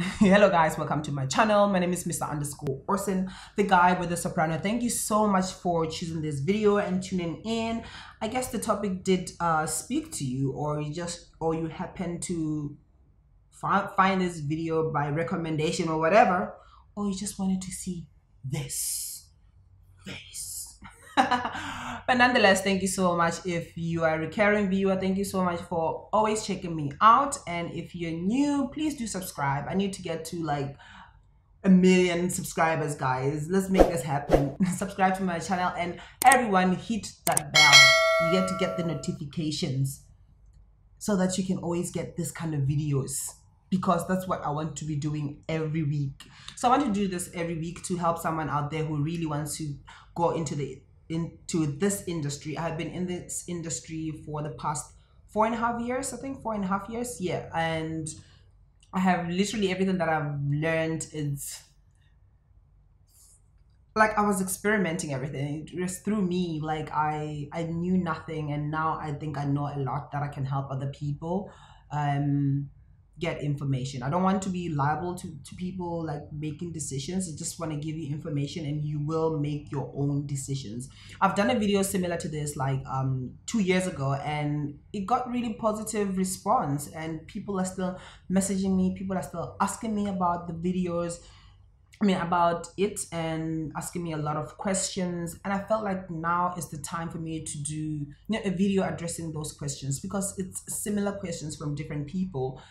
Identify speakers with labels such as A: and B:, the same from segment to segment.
A: Hello guys, welcome to my channel. My name is Mr. Underscore Orson, the guy with the soprano. Thank you so much for choosing this video and tuning in. I guess the topic did speak to you, or you happen to find this video by recommendation or whatever, or you just wanted to see this face. But nonetheless, thank you so much. If you are a recurring viewer, thank you so much for always checking me out. And if you're new, please do subscribe. I need to get to like 1 million subscribers, guys. Let's make this happen. Subscribe to my channel, and everyone hit that bell. You get to get the notifications so that you can always get this kind of videos, because that's what I want to be doing every week. So I want to do this every week to help someone out there who really wants to go into this industry. I've been in this industry for the past 4.5 years, I think 4.5 years. Yeah, and I have literally everything that I've learned is like I was experimenting everything. It was through me. Like I knew nothing, and now I think I know a lot that I can help other people get information. I don't want to be liable to people like making decisions. I just want to give you information and you will make your own decisions. I've done a video similar to this like 2 years ago, and it got really positive response, and people are still messaging me, people are still asking me about the videos, about it, and asking me a lot of questions. And I felt like now is the time for me to do a video addressing those questions, because it's similar questions from different people.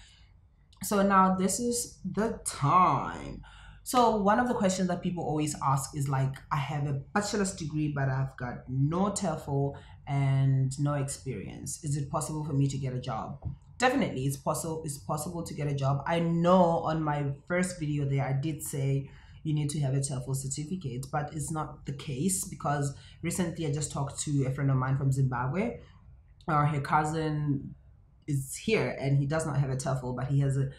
A: So now this is the time. So one of the questions that people always ask is like, I have a bachelor's degree, but I've got no TEFL and no experience. Is it possible for me to get a job? Definitely, it's possible to get a job. I know on my first video there, I did say you need to have a TEFL certificate, but it's not the case, because recently I just talked to a friend of mine from Zimbabwe. Her cousin is here and he does not have a TEFL, but he has a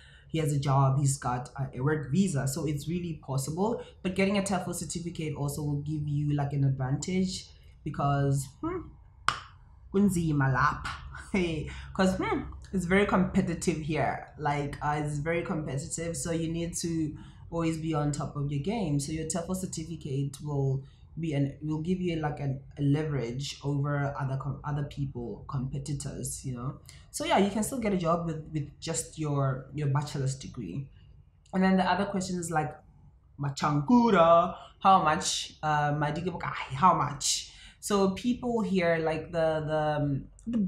A: job, he's got a work visa, so it's really possible. But getting a TEFL certificate also will give you like an advantage, because because it's very competitive here. Like it's very competitive, so you need to always be on top of your game. So your TEFL certificate will give you like a leverage over other people, competitors, so yeah, you can still get a job with just your bachelor's degree. And then the other question is like, machangura, how much? How much? So people here, like the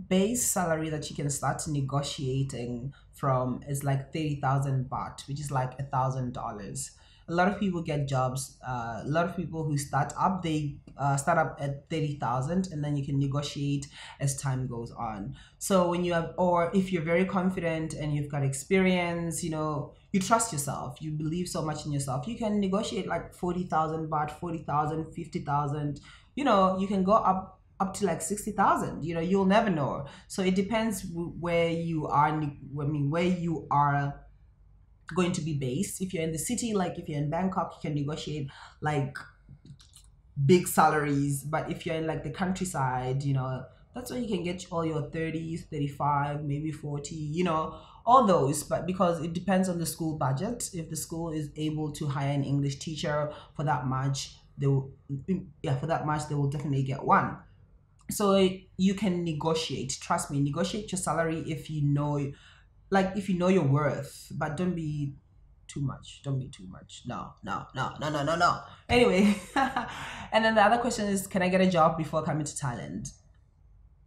A: base salary that you can start negotiating from is like 30,000 baht, which is like $1,000. A lot of people get jobs. A lot of people who start up, they start up at 30,000, and then you can negotiate as time goes on. So when you have, or if you're very confident and you've got experience, you trust yourself, you believe so much in yourself, you can negotiate like 40,000 baht, 40,000, 50,000. You can go up to like 60,000. You'll never know. So it depends where you are. Where you are going to be based. If you're in the city, like if you're in Bangkok, you can negotiate like big salaries. But if you're in like the countryside, that's where you can get all your 30s, 35, maybe 40, all those. But because it depends on the school budget, if the school is able to hire an English teacher for that much, they will definitely get one. So you can negotiate. Trust me, negotiate your salary if you know your worth, but don't be too much. Don't be too much. No. Anyway, and then the other question is, can I get a job before coming to Thailand?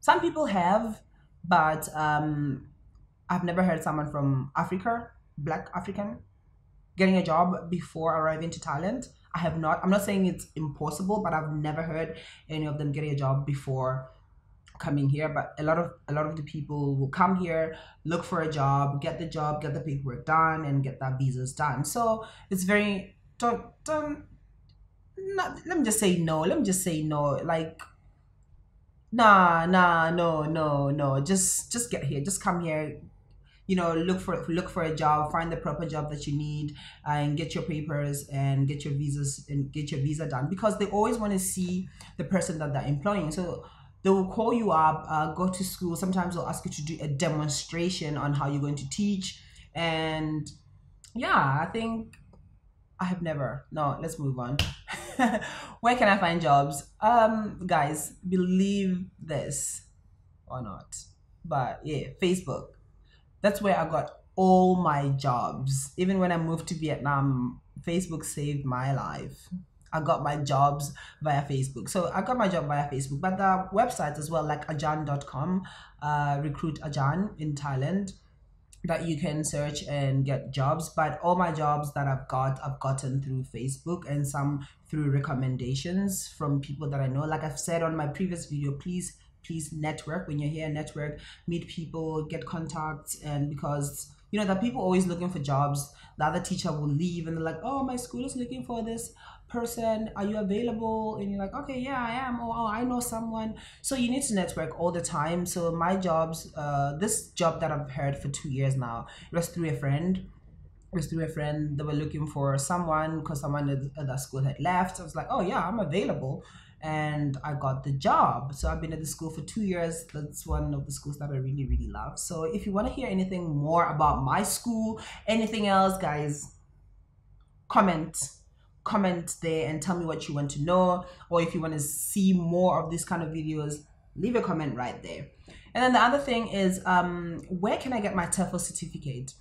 A: Some people have, but I've never heard someone from Africa, Black African, getting a job before arriving to Thailand. I have not. I'm not saying it's impossible, but I've never heard any of them getting a job before coming here. But a lot of the people will come here, look for a job, get the paperwork done, and get that visas done. So it's very let me just say no. Like no. Just get here. Just come here. Look for a job, find the proper job that you need, and get your papers and get your visas and get your visa done, because they always want to see the person that they're employing. So they will call you up, go to school. Sometimes they'll ask you to do a demonstration on how you're going to teach, and yeah, I think I have never. No, let's move on. Where can I find jobs? Guys, believe this or not, but yeah, Facebook. That's where I got all my jobs. Even when I moved to Vietnam, Facebook saved my life. I got my jobs via Facebook. So I got my job via Facebook, but the websites as well, like ajan.com, recruit ajan in Thailand, that you can search and get jobs. But all my jobs that I've gotten through Facebook, and some through recommendations from people that I know. Like I've said on my previous video, please network. When you're here, network, meet people, get contacts. And because you know that people always looking for jobs, the other teacher will leave and they're like, oh, my school is looking for this person, are you available? And you're like, okay, yeah, I am. Oh, I know someone. So you need to network all the time. So my jobs, this job that I've had for 2 years now, it was through a friend. It was through a friend. They were looking for someone because someone at that school had left. I was like, oh yeah, I'm available. And I got the job. So I've been at the school for 2 years. That's one of the schools that I really, really love. So if you want to hear anything more about my school, anything else, guys, comment there and tell me what you want to know. Or if you want to see more of these kind of videos, leave a comment right there. And then the other thing is, where can I get my TEFL certificate?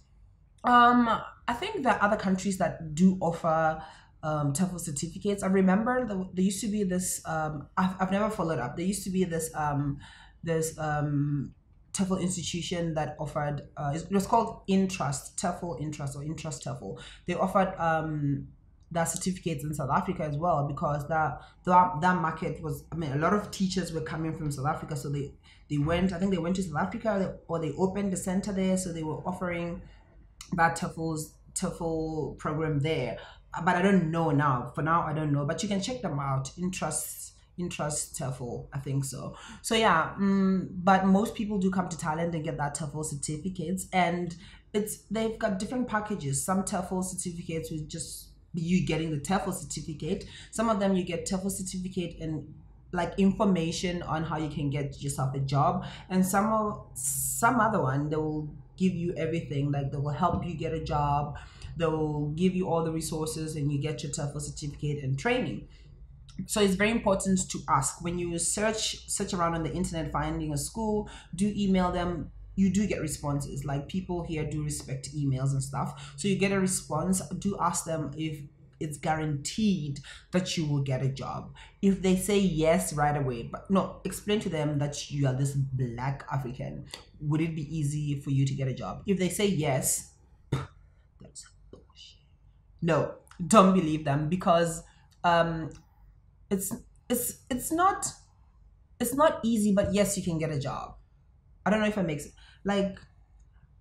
A: I think there are other countries that do offer TEFL certificates. I remember there used to be this, I've never followed up. There used to be this TEFL institution that offered, it was called Intrust, TEFL Intrust, or Intrust TEFL. They offered that certificates in South Africa as well, because that market was, I mean, a lot of teachers were coming from South Africa. So they went, I think they went to South Africa, or they opened the center there. So they were offering that TEFL program there. But I don't know now. For now, I don't know. But you can check them out. Intrust TEFL, I think so. So yeah, but most people do come to Thailand and get that TEFL certificates, and they've got different packages. Some TEFL certificates with just you getting the TEFL certificate. Some of them you get TEFL certificate and like information on how you can get yourself a job, and some other one they will give you everything. Like they will help you get a job, they will give you all the resources, and you get your TEFL certificate and training. So it's very important to ask when you search around on the internet finding a school. Do email them. You do get responses. Like people here do respect emails and stuff, so you get a response. Do ask them if it's guaranteed that you will get a job. If they say yes right away, but no, explain to them that you are this Black African, would it be easy for you to get a job? If they say yes, that's bullshit. No, don't believe them, because it's it's not easy, but yes, you can get a job. I don't know if it makes it, like,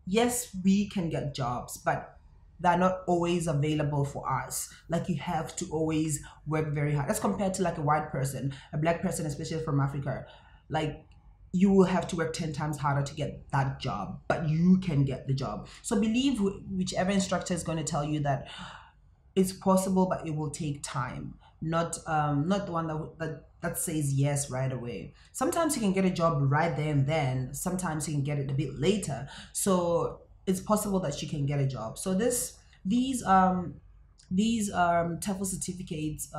A: yes, we can get jobs, but they're not always available for us. Like you have to always work very hard. As compared to like a white person, a Black person, especially from Africa, like you will have to work 10 times harder to get that job, but you can get the job. So believe whichever instructor is going to tell you that it's possible, but it will take time. Not the one that says yes right away. Sometimes you can get a job right there and then. Sometimes you can get it a bit later. So it's possible that you can get a job. So these TEFL certificates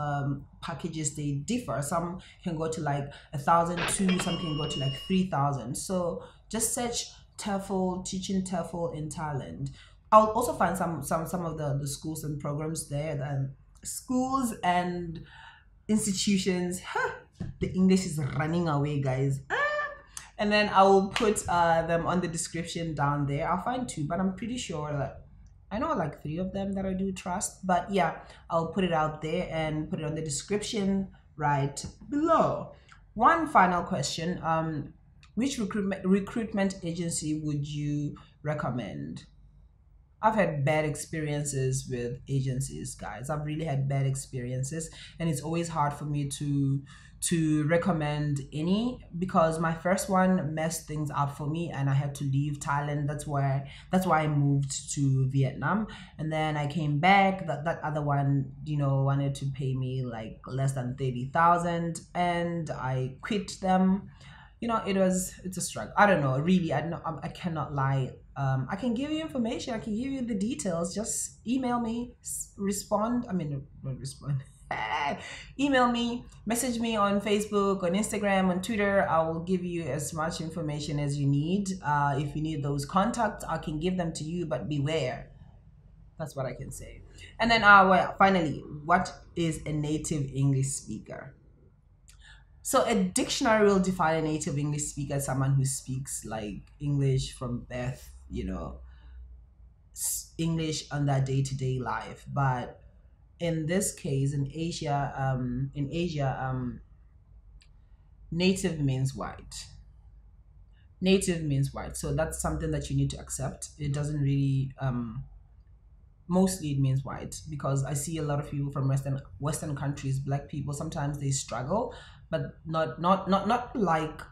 A: packages, they differ. Some can go to like 1,000, some can go to like 3,000. So just search TEFL, teaching TEFL in Thailand. I'll also find some of the schools and programs there, schools and institutions. The English is running away, guys. And then I will put them on the description down there. I'll find two, but I'm pretty sure that I know like 3 of them that I do trust. But yeah, I'll put it out there and put it on the description right below. One final question. Which recruitment agency would you recommend? I've had bad experiences with agencies, guys. I've really had bad experiences, and it's always hard for me to recommend any, because my first one messed things up for me and I had to leave Thailand. That's why I moved to Vietnam, and then I came back. That other one, you know, wanted to pay me like less than 30,000, and I quit them. You know, it's a struggle. I don't know, really. I cannot lie. I can give you information. I can give you the details. Just email me, respond. I mean, not respond. Email me, message me on Facebook, on Instagram, on Twitter. I will give you as much information as you need. If you need those contacts, I can give them to you, but beware. That's what I can say. And then, well, finally, what is a native English speaker? So a dictionary will define a native English speaker as someone who speaks like English from birth, English on their day-to-day life. But in this case, in Asia, native means white. Native means white. So that's something that you need to accept. It doesn't really mostly it means white, because I see a lot of people from Western countries, black people, sometimes they struggle, but not like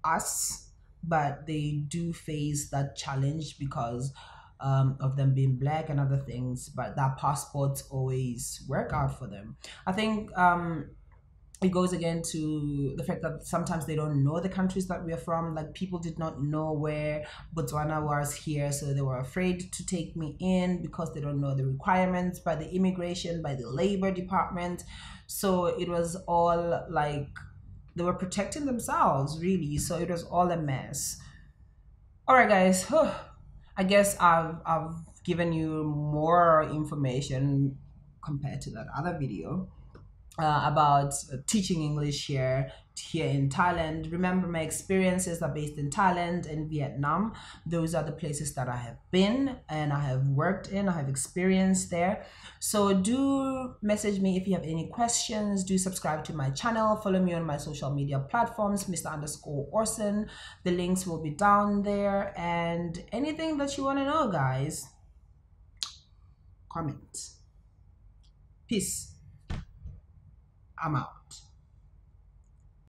A: us, but they do face that challenge because of them being black and other things, but their passports always work out for them. I think it goes again to the fact that sometimes they don't know the countries that we're from. Like, people did not know where Botswana was here, so they were afraid to take me in because they don't know the requirements by the immigration, by the labor department. So it was all like they were protecting themselves, really. So it was all a mess. All right, guys. I guess I've given you more information compared to that other video about teaching English here in Thailand. Remember, my experiences are based in Thailand and Vietnam. Those are the places that I have been and I have worked in. I have experienced there. So do message me if you have any questions. Do subscribe to my channel. Follow me on my social media platforms, Mr_Orson. The links will be down there. And anything that you want to know, guys, comment. Peace. I'm out.